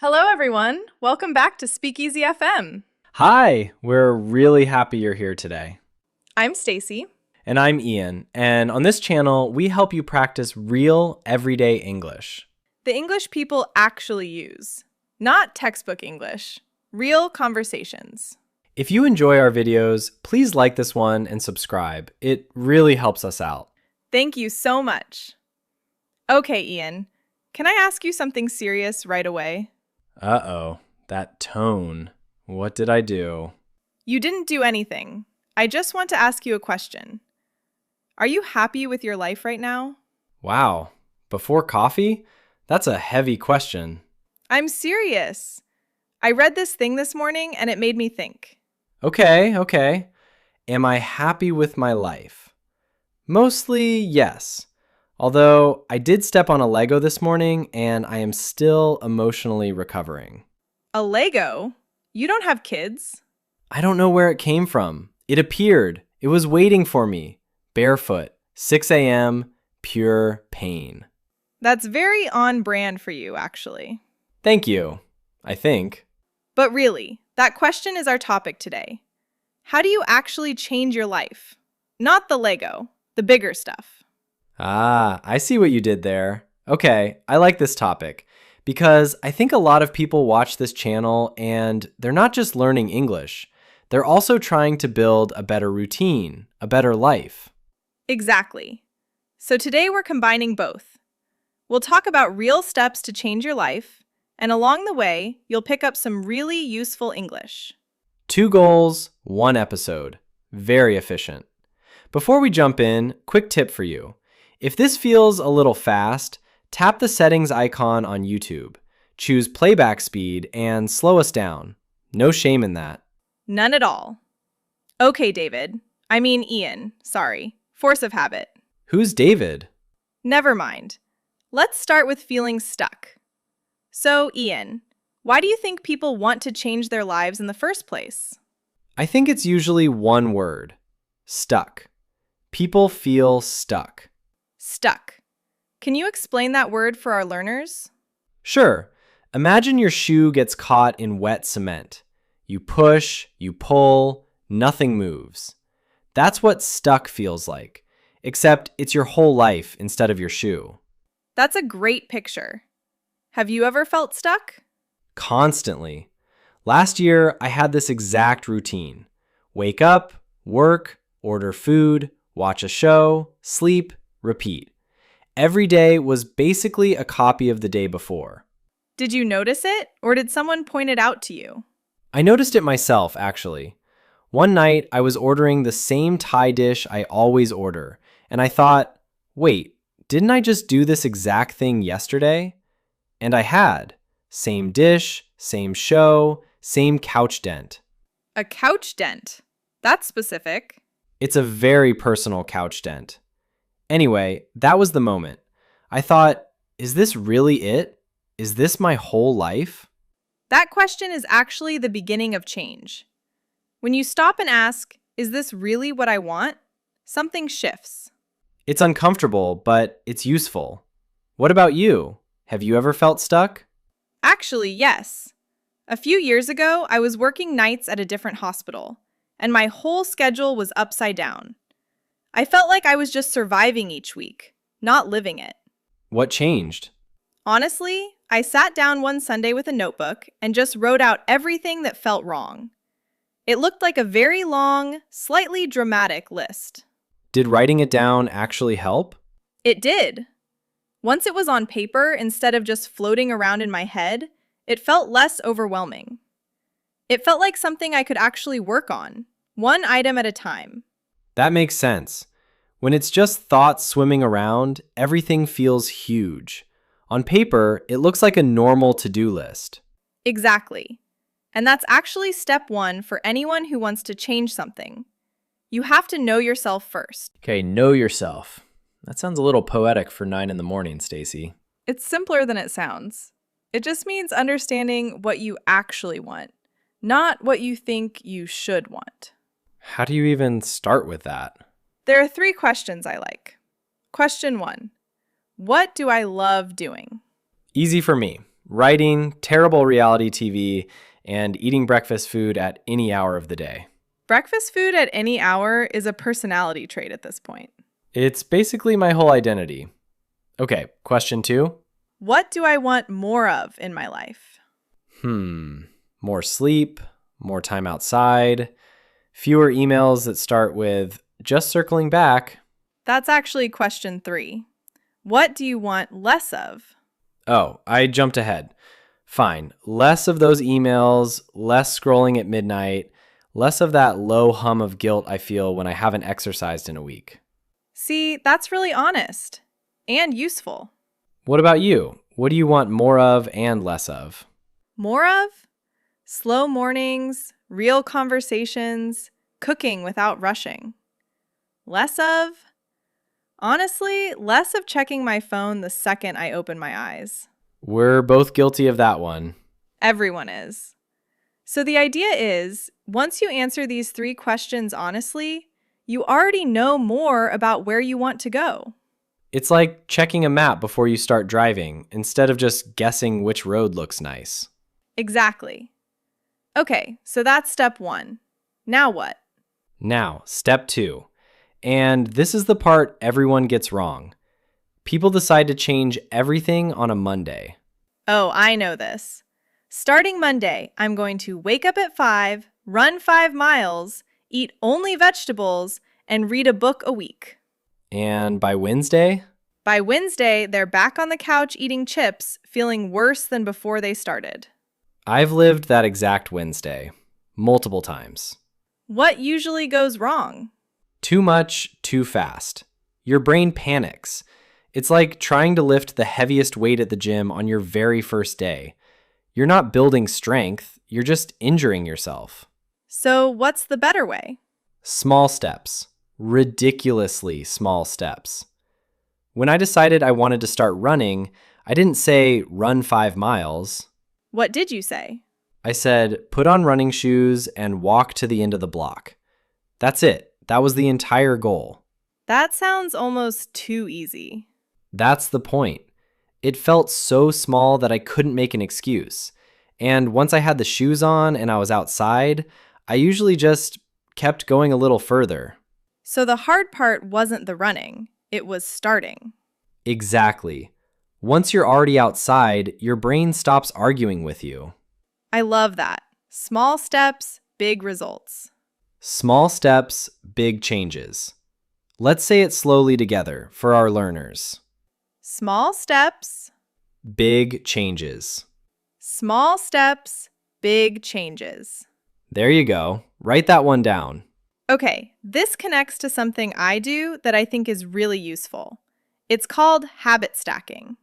Hello, everyone. Welcome back to Speakeasy FM. Hi, we're really happy you're here today. I'm Stacy. And I'm Ian, and on this channel, we help you practice real, everyday English. The English people actually use, not textbook English, real conversations. If you enjoy our videos, please like this one and subscribe. It really helps us out. Thank you so much. Okay, Ian, can I ask you something serious right away? Uh-oh, that tone. What did I do? You didn't do anything. I just want to ask you a question. Are you happy with your life right now? Wow, before coffee? That's a heavy question. I'm serious. I read this thing this morning and it made me think. Okay. Am I happy with my life? Mostly, yes. Although I did step on a Lego this morning and I am still emotionally recovering. A Lego? You don't have kids? I don't know where it came from. It appeared. It was waiting for me. Barefoot, 6 a.m., pure pain. That's very on brand for you, actually. Thank you, I think. But really, that question is our topic today. How do you actually change your life? Not the Lego, the bigger stuff. Ah, I see what you did there. Okay, I like this topic because I think a lot of people watch this channel and they're not just learning English. They're also trying to build a better routine, a better life. Exactly. So today we're combining both. We'll talk about real steps to change your life, and along the way, you'll pick up some really useful English. 2 goals, 1 episode. Very efficient. Before we jump in, quick tip for you. If this feels a little fast, tap the settings icon on YouTube. Choose playback speed and slow us down. No shame in that. None at all. Okay, Ian, sorry. Force of habit. Who's David? Never mind. Let's start with feeling stuck. So, Ian, why do you think people want to change their lives in the first place? I think it's usually one word. Stuck. People feel stuck. Stuck. Can you explain that word for our learners? Sure. Imagine your shoe gets caught in wet cement. You push, you pull, nothing moves. That's what stuck feels like, except it's your whole life instead of your shoe. That's a great picture. Have you ever felt stuck? Constantly. Last year, I had this exact routine. Wake up, work, order food, watch a show, sleep, repeat. Every day was basically a copy of the day before. Did you notice it, or did someone point it out to you? I noticed it myself, actually. One night, I was ordering the same Thai dish I always order, and I thought, wait, didn't I just do this exact thing yesterday? And I had. Same dish, same show, same couch dent. A couch dent? That's specific. It's a very personal couch dent. Anyway, that was the moment. I thought, is this really it? Is this my whole life? That question is actually the beginning of change. When you stop and ask, is this really what I want? Something shifts. It's uncomfortable, but it's useful. What about you? Have you ever felt stuck? Actually, yes. A few years ago, I was working nights at a different hospital, and my whole schedule was upside down. I felt like I was just surviving each week, not living it. What changed? Honestly, I sat down one Sunday with a notebook and just wrote out everything that felt wrong. It looked like a very long, slightly dramatic list. Did writing it down actually help? It did. Once it was on paper instead of just floating around in my head, it felt less overwhelming. It felt like something I could actually work on, one item at a time. That makes sense. When it's just thoughts swimming around, everything feels huge. On paper, it looks like a normal to-do list. Exactly. And that's actually step one for anyone who wants to change something. You have to know yourself first. Okay, know yourself. That sounds a little poetic for 9 in the morning, Stacy. It's simpler than it sounds. It just means understanding what you actually want, not what you think you should want. How do you even start with that? There are 3 questions I like. Question 1. What do I love doing? Easy for me. Writing, terrible reality TV, and eating breakfast food at any hour of the day. Breakfast food at any hour is a personality trait at this point. It's basically my whole identity. Okay, question 2. What do I want more of in my life? More sleep, more time outside, fewer emails that start with just circling back. That's actually question 3. What do you want less of? Oh, I jumped ahead. Fine. Less of those emails, less scrolling at midnight, less of that low hum of guilt I feel when I haven't exercised in a week. See, that's really honest and useful. What about you? What do you want more of and less of? More of? Slow mornings, real conversations, cooking without rushing. Less of? Honestly, less of checking my phone the second I open my eyes. We're both guilty of that one. Everyone is. So the idea is, once you answer these 3 questions honestly, you already know more about where you want to go. It's like checking a map before you start driving, instead of just guessing which road looks nice. Exactly. Okay, so that's step 1. Now what? Now, step 2. And this is the part everyone gets wrong. People decide to change everything on a Monday. Oh, I know this. Starting Monday, I'm going to wake up at 5, run 5 miles, eat only vegetables, and read a book a week. And by Wednesday? By Wednesday, they're back on the couch eating chips, feeling worse than before they started. I've lived that exact Wednesday. Multiple times. What usually goes wrong? Too much, too fast. Your brain panics. It's like trying to lift the heaviest weight at the gym on your very first day. You're not building strength, you're just injuring yourself. So what's the better way? Small steps. Ridiculously small steps. When I decided I wanted to start running, I didn't say run 5 miles. What did you say? I said put on running shoes and walk to the end of the block. That's it. That was the entire goal. That sounds almost too easy. That's the point. It felt so small that I couldn't make an excuse. And once I had the shoes on and I was outside, I usually just kept going a little further. So the hard part wasn't the running, it was starting. Exactly. Once you're already outside, your brain stops arguing with you. I love that. Small steps, big results. Small steps, big changes. Let's say it slowly together for our learners. Small steps, Big changes. small steps, big changes. There you go. Write that one down. Okay, this connects to something I do that I think is really useful. It's called habit stacking.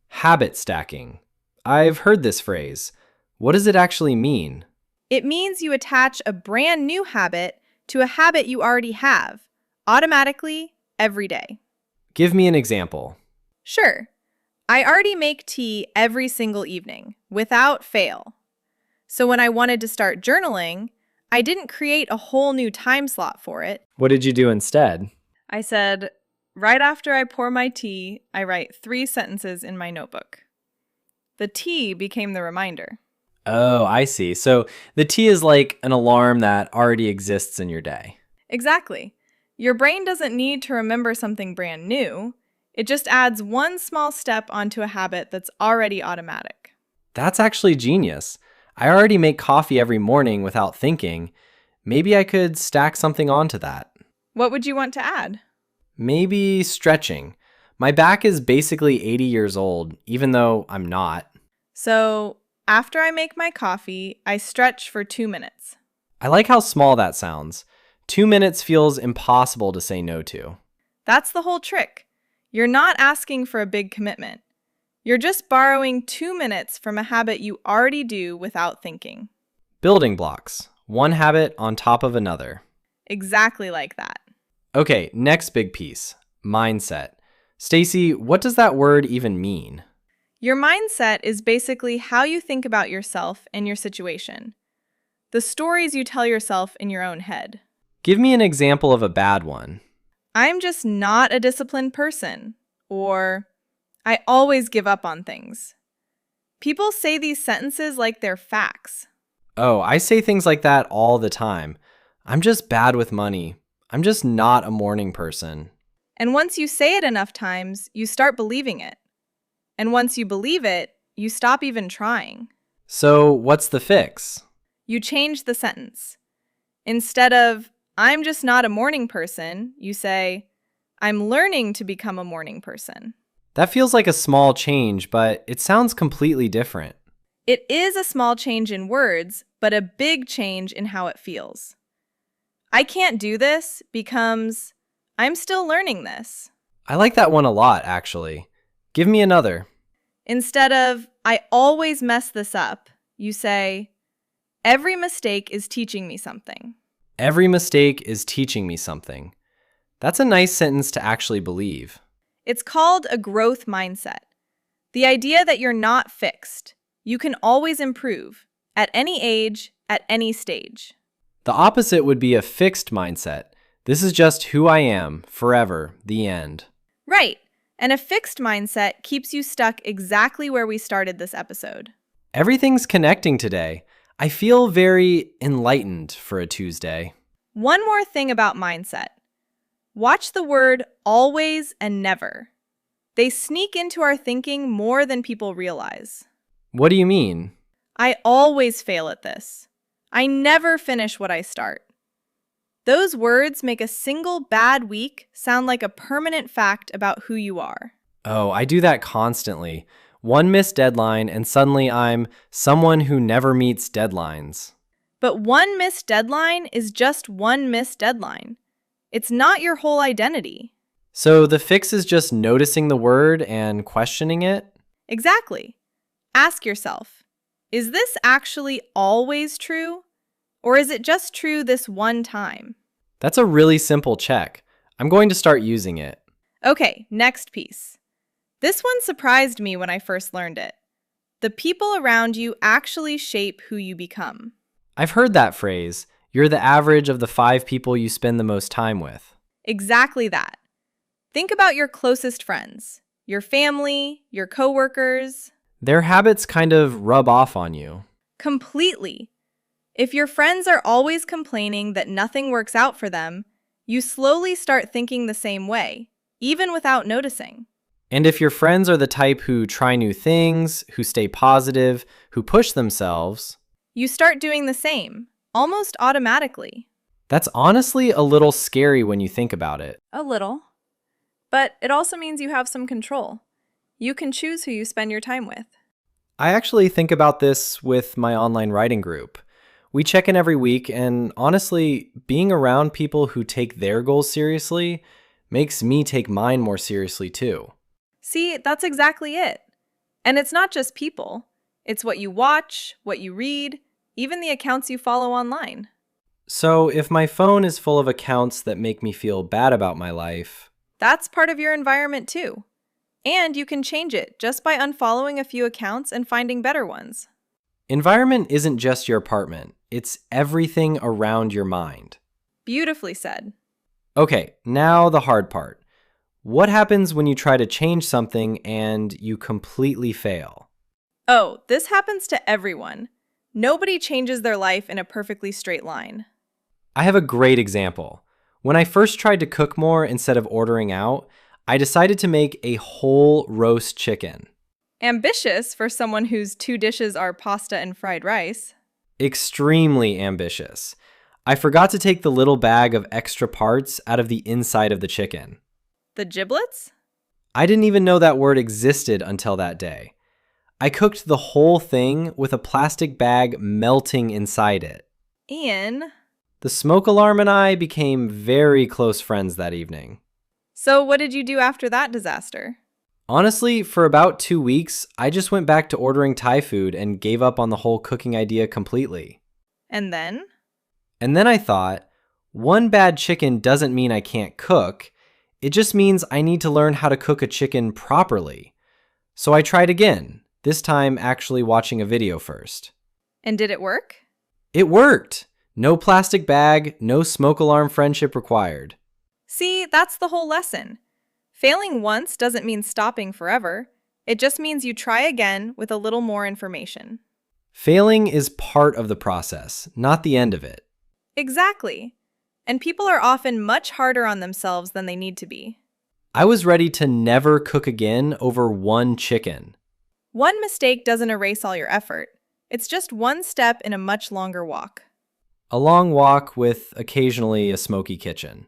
Habit stacking. I've heard this phrase. What does it actually mean? It means you attach a brand new habit to a habit you already have, automatically, every day. Give me an example. Sure. I already make tea every single evening, without fail. So when I wanted to start journaling, I didn't create a whole new time slot for it. What did you do instead? I said, right after I pour my tea, I write 3 sentences in my notebook. The tea became the reminder. Oh, I see. So the tea is like an alarm that already exists in your day. Exactly. Your brain doesn't need to remember something brand new. It just adds one small step onto a habit that's already automatic. That's actually genius. I already make coffee every morning without thinking. Maybe I could stack something onto that. What would you want to add? Maybe stretching. My back is basically 80 years old, even though I'm not. So, after I make my coffee, I stretch for 2 minutes. I like how small that sounds. 2 minutes feels impossible to say no to. That's the whole trick. You're not asking for a big commitment. You're just borrowing 2 minutes from a habit you already do without thinking. Building blocks. One habit on top of another. Exactly like that. Okay, next big piece. Mindset. Stacy, what does that word even mean? Your mindset is basically how you think about yourself and your situation. The stories you tell yourself in your own head. Give me an example of a bad one. I'm just not a disciplined person. Or, I always give up on things. People say these sentences like they're facts. Oh, I say things like that all the time. I'm just bad with money. I'm just not a morning person. And once you say it enough times, you start believing it. And once you believe it, you stop even trying. So, what's the fix? You change the sentence. Instead of, I'm just not a morning person, you say, I'm learning to become a morning person. That feels like a small change, but it sounds completely different. It is a small change in words, but a big change in how it feels. I can't do this becomes, I'm still learning this. I like that one a lot, actually. Give me another. Instead of, I always mess this up, you say, every mistake is teaching me something. Every mistake is teaching me something. That's a nice sentence to actually believe. It's called a growth mindset. The idea that you're not fixed. You can always improve, at any age, at any stage. The opposite would be a fixed mindset. This is just who I am, forever, the end. Right, and a fixed mindset keeps you stuck exactly where we started this episode. Everything's connecting today. I feel very enlightened for a Tuesday. One more thing about mindset. Watch the word always and never. They sneak into our thinking more than people realize. What do you mean? I always fail at this. I never finish what I start. Those words make a single bad week sound like a permanent fact about who you are. Oh, I do that constantly. One missed deadline and suddenly I'm someone who never meets deadlines. But one missed deadline is just one missed deadline. It's not your whole identity. So the fix is just noticing the word and questioning it? Exactly. Ask yourself, is this actually always true? Or is it just true this one time? That's a really simple check. I'm going to start using it. Okay, next piece. This one surprised me when I first learned it. The people around you actually shape who you become. I've heard that phrase. You're the average of the 5 people you spend the most time with. Exactly that. Think about your closest friends, your family, your coworkers. Their habits kind of rub off on you. Completely. If your friends are always complaining that nothing works out for them, you slowly start thinking the same way, even without noticing. And if your friends are the type who try new things, who stay positive, who push themselves, you start doing the same, almost automatically. that's honestly a little scary when you think about it. A little. But it also means you have some control. You can choose who you spend your time with. I actually think about this with my online writing group. We check in every week, and honestly, being around people who take their goals seriously makes me take mine more seriously too. See, that's exactly it. And it's not just people. It's what you watch, what you read, even the accounts you follow online. So if my phone is full of accounts that make me feel bad about my life, That's part of your environment too. And you can change it just by unfollowing a few accounts and finding better ones. environment isn't just your apartment, it's everything around your mind. Beautifully said. Okay, now the hard part. What happens when you try to change something and you completely fail? Oh, this happens to everyone. Nobody changes their life in a perfectly straight line. I have a great example. When I first tried to cook more instead of ordering out, I decided to make a whole roast chicken. Ambitious for someone whose 2 dishes are pasta and fried rice. Extremely ambitious. I forgot to take the little bag of extra parts out of the inside of the chicken. The giblets? I didn't even know that word existed until that day. I cooked the whole thing with a plastic bag melting inside it. Ian. The smoke alarm and I became very close friends that evening. So what did you do after that disaster? Honestly, for about 2 weeks, I just went back to ordering Thai food and gave up on the whole cooking idea completely. And then? And then I thought, one bad chicken doesn't mean I can't cook. It just means I need to learn how to cook a chicken properly. So I tried again, this time actually watching a video first. And did it work? It worked! No plastic bag, no smoke alarm friendship required. See, that's the whole lesson. Failing once doesn't mean stopping forever. It just means you try again with a little more information. Failing is part of the process, not the end of it. Exactly. And people are often much harder on themselves than they need to be. I was ready to never cook again over one chicken. One mistake doesn't erase all your effort. It's just one step in a much longer walk. A long walk with occasionally a smoky kitchen.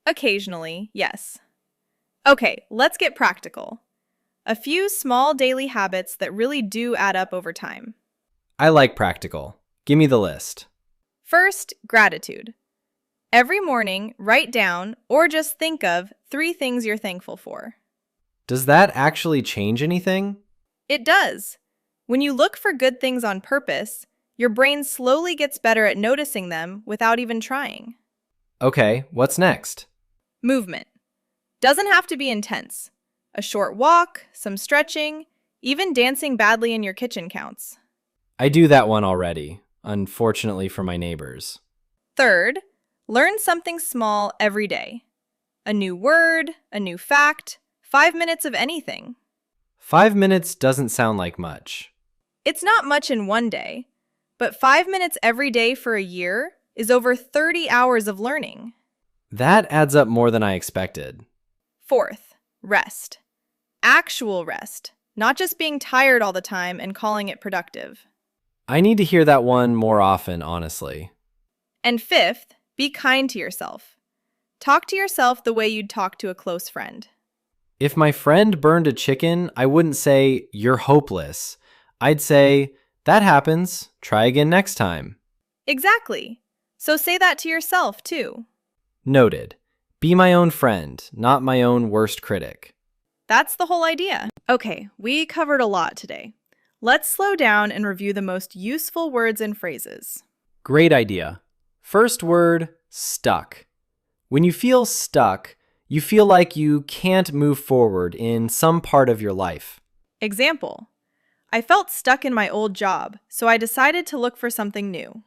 Occasionally, yes. Okay, let's get practical. A few small daily habits that really do add up over time. I like practical. Give me the list. First, gratitude. Every morning, write down or just think of 3 things you're thankful for. Does that actually change anything? It does. When you look for good things on purpose, your brain slowly gets better at noticing them without even trying. Okay, what's next? Movement. Doesn't have to be intense. A short walk, some stretching, even dancing badly in your kitchen counts. I do that one already, unfortunately for my neighbors. Third, learn something small every day. A new word, a new fact, 5 minutes of anything. 5 minutes doesn't sound like much. It's not much in one day, but 5 minutes every day for a year is over 30 hours of learning. That adds up more than I expected. Fourth, rest. Actual rest, not just being tired all the time and calling it productive. I need to hear that one more often, honestly. And fifth, be kind to yourself. Talk to yourself the way you'd talk to a close friend. If my friend burned a chicken, I wouldn't say, "You're hopeless." I'd say, "That happens. Try again next time." Exactly. So say that to yourself, too. Noted. Be my own friend, not my own worst critic. That's the whole idea. Okay, we covered a lot today. Let's slow down and review the most useful words and phrases. Great idea. First word, stuck. When you feel stuck, you feel like you can't move forward in some part of your life. Example: I felt stuck in my old job, so I decided to look for something new.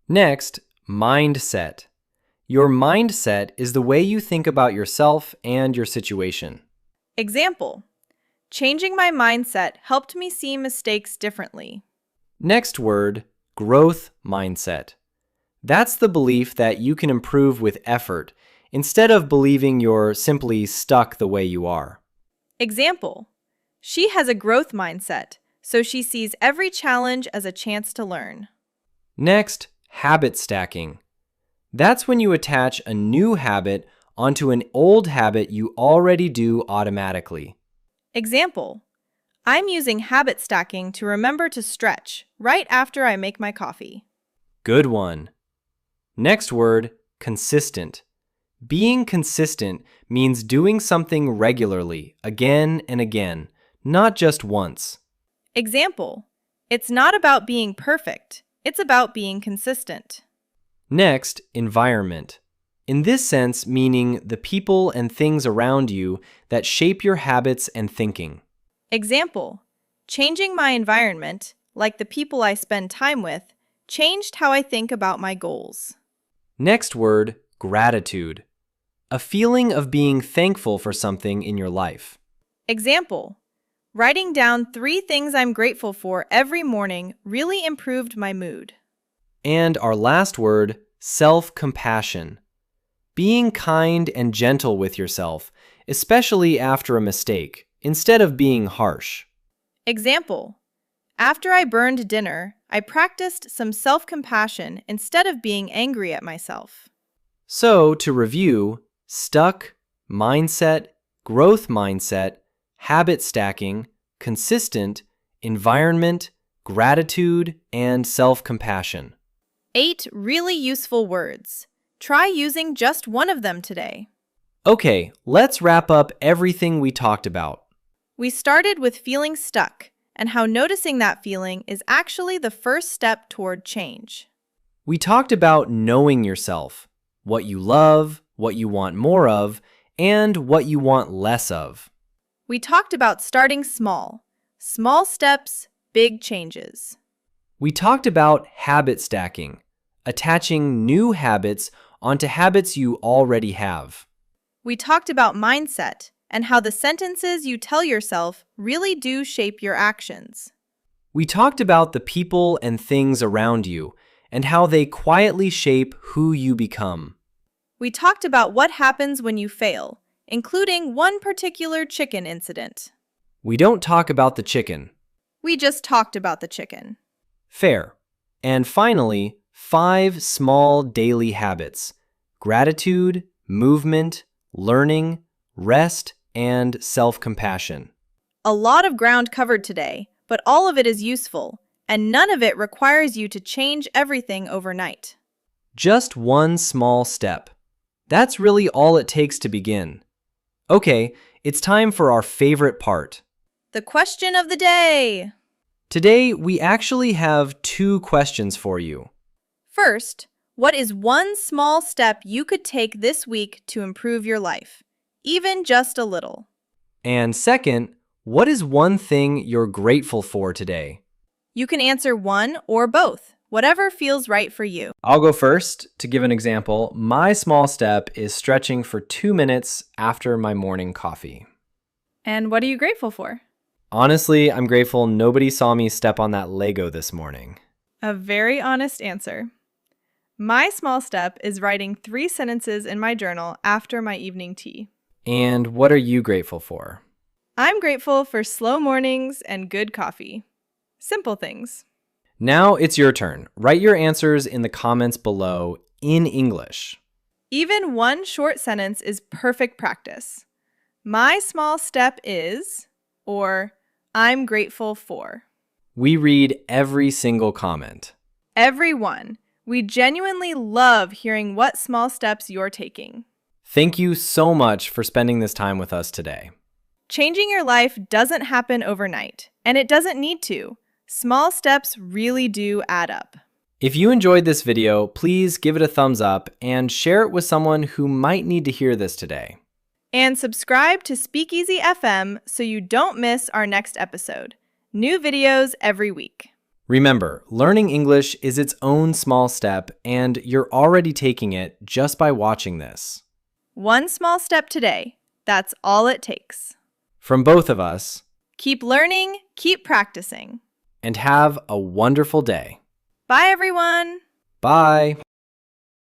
Next, mindset. Your mindset is the way you think about yourself and your situation. Example: changing my mindset helped me see mistakes differently. Next word, growth mindset. That's the belief that you can improve with effort instead of believing you're simply stuck the way you are. Example: she has a growth mindset, so she sees every challenge as a chance to learn. Next, habit stacking. That's when you attach a new habit onto an old habit you already do automatically. Example: I'm using habit stacking to remember to stretch right after I make my coffee. Good one. Next word, consistent. Being consistent means doing something regularly, again and again, not just once. Example: it's not about being perfect, it's about being consistent. Next, environment. In this sense, meaning the people and things around you that shape your habits and thinking. Example: changing my environment, like the people I spend time with, changed how I think about my goals. Next word, gratitude. A feeling of being thankful for something in your life. Example: writing down 3 things I'm grateful for every morning really improved my mood. And our last word, self-compassion. Being kind and gentle with yourself, especially after a mistake, instead of being harsh. Example: after I burned dinner, I practiced some self-compassion instead of being angry at myself. So, to review, stuck, mindset, growth mindset, habit stacking, consistent, environment, gratitude, and self-compassion. 8 really useful words. Try using just one of them today. Okay, let's wrap up everything we talked about. We started with feeling stuck and how noticing that feeling is actually the first step toward change. We talked about knowing yourself, what you love, what you want more of, and what you want less of. We talked about starting small. Small steps, big changes. We talked about habit stacking, attaching new habits onto habits you already have. We talked about mindset, and how the sentences you tell yourself really do shape your actions. We talked about the people and things around you and how they quietly shape who you become. We talked about what happens when you fail, including one particular chicken incident. We don't talk about the chicken. We just talked about the chicken. Fair. And finally, 5 small daily habits: gratitude, movement, learning, rest, and self-compassion. A lot of ground covered today, but all of it is useful, and none of it requires you to change everything overnight. Just one small step. That's really all it takes to begin. Okay, it's time for our favorite part. The question of the day. Today, we actually have 2 questions for you. First, what is one small step you could take this week to improve your life, even just a little? And second, what is one thing you're grateful for today? You can answer one or both, whatever feels right for you. I'll go first. To give an example, my small step is stretching for 2 minutes after my morning coffee. And what are you grateful for? Honestly, I'm grateful nobody saw me step on that Lego this morning. A very honest answer. My small step is writing 3 sentences in my journal after my evening tea. And what are you grateful for? I'm grateful for slow mornings and good coffee. Simple things. Now it's your turn. Write your answers in the comments below in English. Even one short sentence is perfect practice. My small step is, or I'm grateful for. We read every single comment. Everyone. We genuinely love hearing what small steps you're taking. Thank you so much for spending this time with us today. Changing your life doesn't happen overnight, and it doesn't need to. Small steps really do add up. If you enjoyed this video, please give it a thumbs up and share it with someone who might need to hear this today. And subscribe to Speakeasy FM so you don't miss our next episode. New videos every week. Remember, learning English is its own small step, and you're already taking it just by watching this. One small step today. That's all it takes. From both of us, Keep learning, keep practicing. and have a wonderful day. Bye, everyone. Bye.